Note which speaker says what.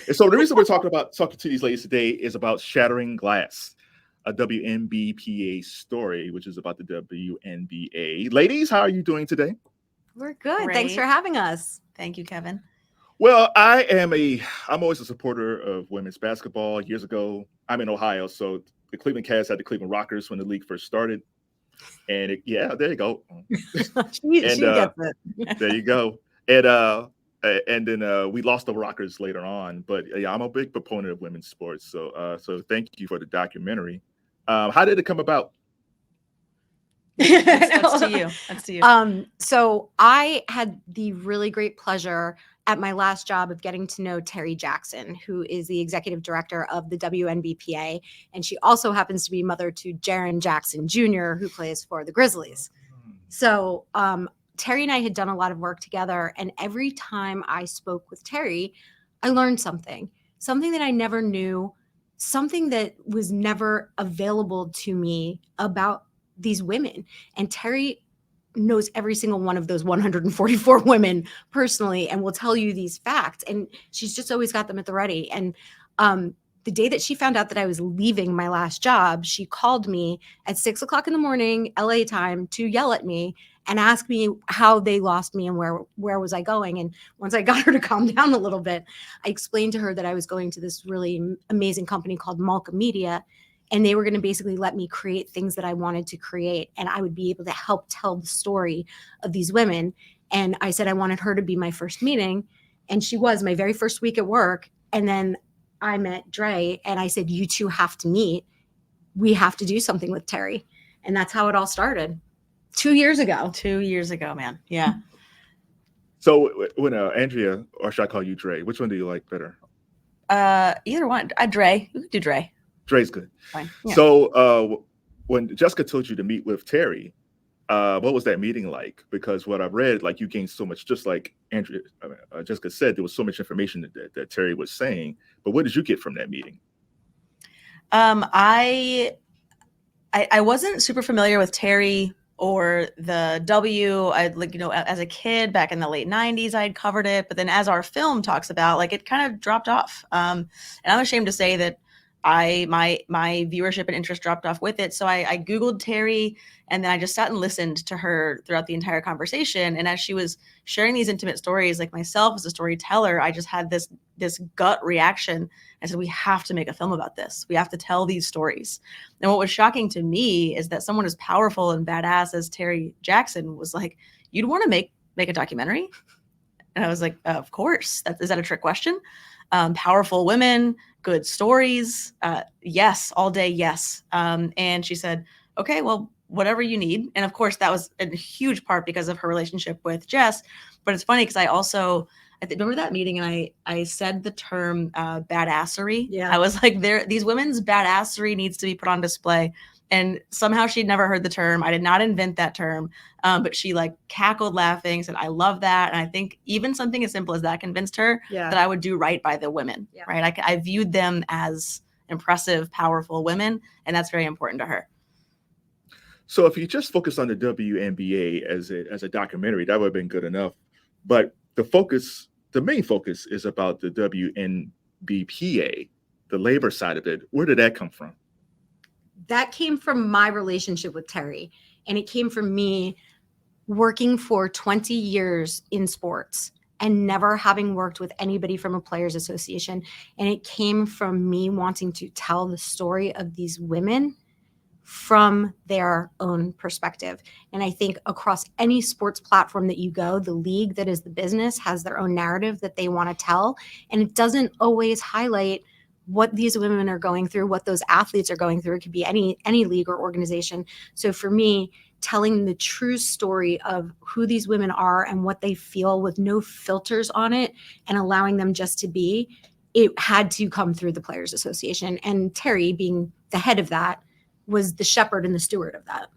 Speaker 1: And so the reason we're talking to these ladies today is about Shattering Glass, a WNBPA story, which is about the WNBA. Ladies, how are you doing today?
Speaker 2: We're good.
Speaker 3: Great.
Speaker 2: Thanks for having us.
Speaker 3: Thank you, Kevin.
Speaker 1: Well, I'm always a supporter of women's basketball. Years ago, I'm in Ohio, so the Cleveland Cavs had the Cleveland Rockers when the league first started. And there you go.
Speaker 2: she gets it.
Speaker 1: There you go. And then we lost the Rockers later on. But yeah, I'm a big proponent of women's sports. So thank you for the documentary. How did it come about?
Speaker 3: That's to you.
Speaker 2: So I had the really great pleasure at my last job of getting to know Terry Jackson, who is the executive director of the WNBPA. And she also happens to be mother to Jaren Jackson Jr., who plays for the Grizzlies. So Terry and I had done a lot of work together. And every time I spoke with Terry, I learned something that I never knew, something that was never available to me about these women. And Terry knows every single one of those 144 women personally and will tell you these facts. And she's just always got them at the ready. And the day that she found out that I was leaving my last job, she called me at 6:00 in the morning, LA time, to yell at me and ask me how they lost me and where was I going. And once I got her to calm down a little bit, I explained to her that I was going to this really amazing company called Malka Media. And they were going to basically let me create things that I wanted to create. And I would be able to help tell the story of these women. And I said I wanted her to be my first meeting. And she was my very first week at work. And then I met Dre and I said, you two have to meet. We have to do something with Terry. And that's how it all started 2 years ago.
Speaker 3: 2 years ago, man. Yeah.
Speaker 1: So when Andrea, or should I call you Dre? Which one do you like better?
Speaker 3: Either one. Dre. We could do Dre.
Speaker 1: Dre's good.
Speaker 3: Fine. Yeah.
Speaker 1: So when Jessica told you to meet with Terry, what was that meeting like? Because what I've read, like you gained so much, just like Jessica said, there was so much information that Terry was saying. But what did you get from that meeting?
Speaker 3: I wasn't super familiar with Terry or the W. As a kid back in the late 90s, I had covered it. But then as our film talks about, it kind of dropped off. And I'm ashamed to say that my viewership and interest dropped off with it. So I Googled Terry and then I just sat and listened to her throughout the entire conversation. And as she was sharing these intimate stories, like myself as a storyteller, I just had this gut reaction. I said, we have to make a film about this. We have to tell these stories. And what was shocking to me is that someone as powerful and badass as Terry Jackson was like, you'd want to make a documentary? And I was like, of course. Is that a trick question? Powerful women, good stories. Yes, all day. Yes. And she said, okay, well, whatever you need. And of course that was a huge part because of her relationship with Jess. But it's funny because I remember that meeting and I said the term badassery.
Speaker 2: Yeah.
Speaker 3: I was like, these women's badassery needs to be put on display. And somehow she'd never heard the term. I did not invent that term. But she cackled laughing, said, I love that. And I think even something as simple as that convinced her that I would do right by the women, right? I viewed them as impressive, powerful women. And that's very important to her.
Speaker 1: So if you just focus on the WNBA as a documentary, that would have been good enough. But the main focus is about the WNBPA, the labor side of it. Where did that come from?
Speaker 2: That came from my relationship with Terry. And it came from me working for 20 years in sports and never having worked with anybody from a players association. And it came from me wanting to tell the story of these women from their own perspective. And I think across any sports platform that you go, the league that is the business has their own narrative that they want to tell. And it doesn't always highlight what these women are going through, what those athletes are going through. It could be any league or organization. So for me, telling the true story of who these women are and what they feel with no filters on it and allowing them just to be, it had to come through the Players Association. And Terry, being the head of that, was the shepherd and the steward of that.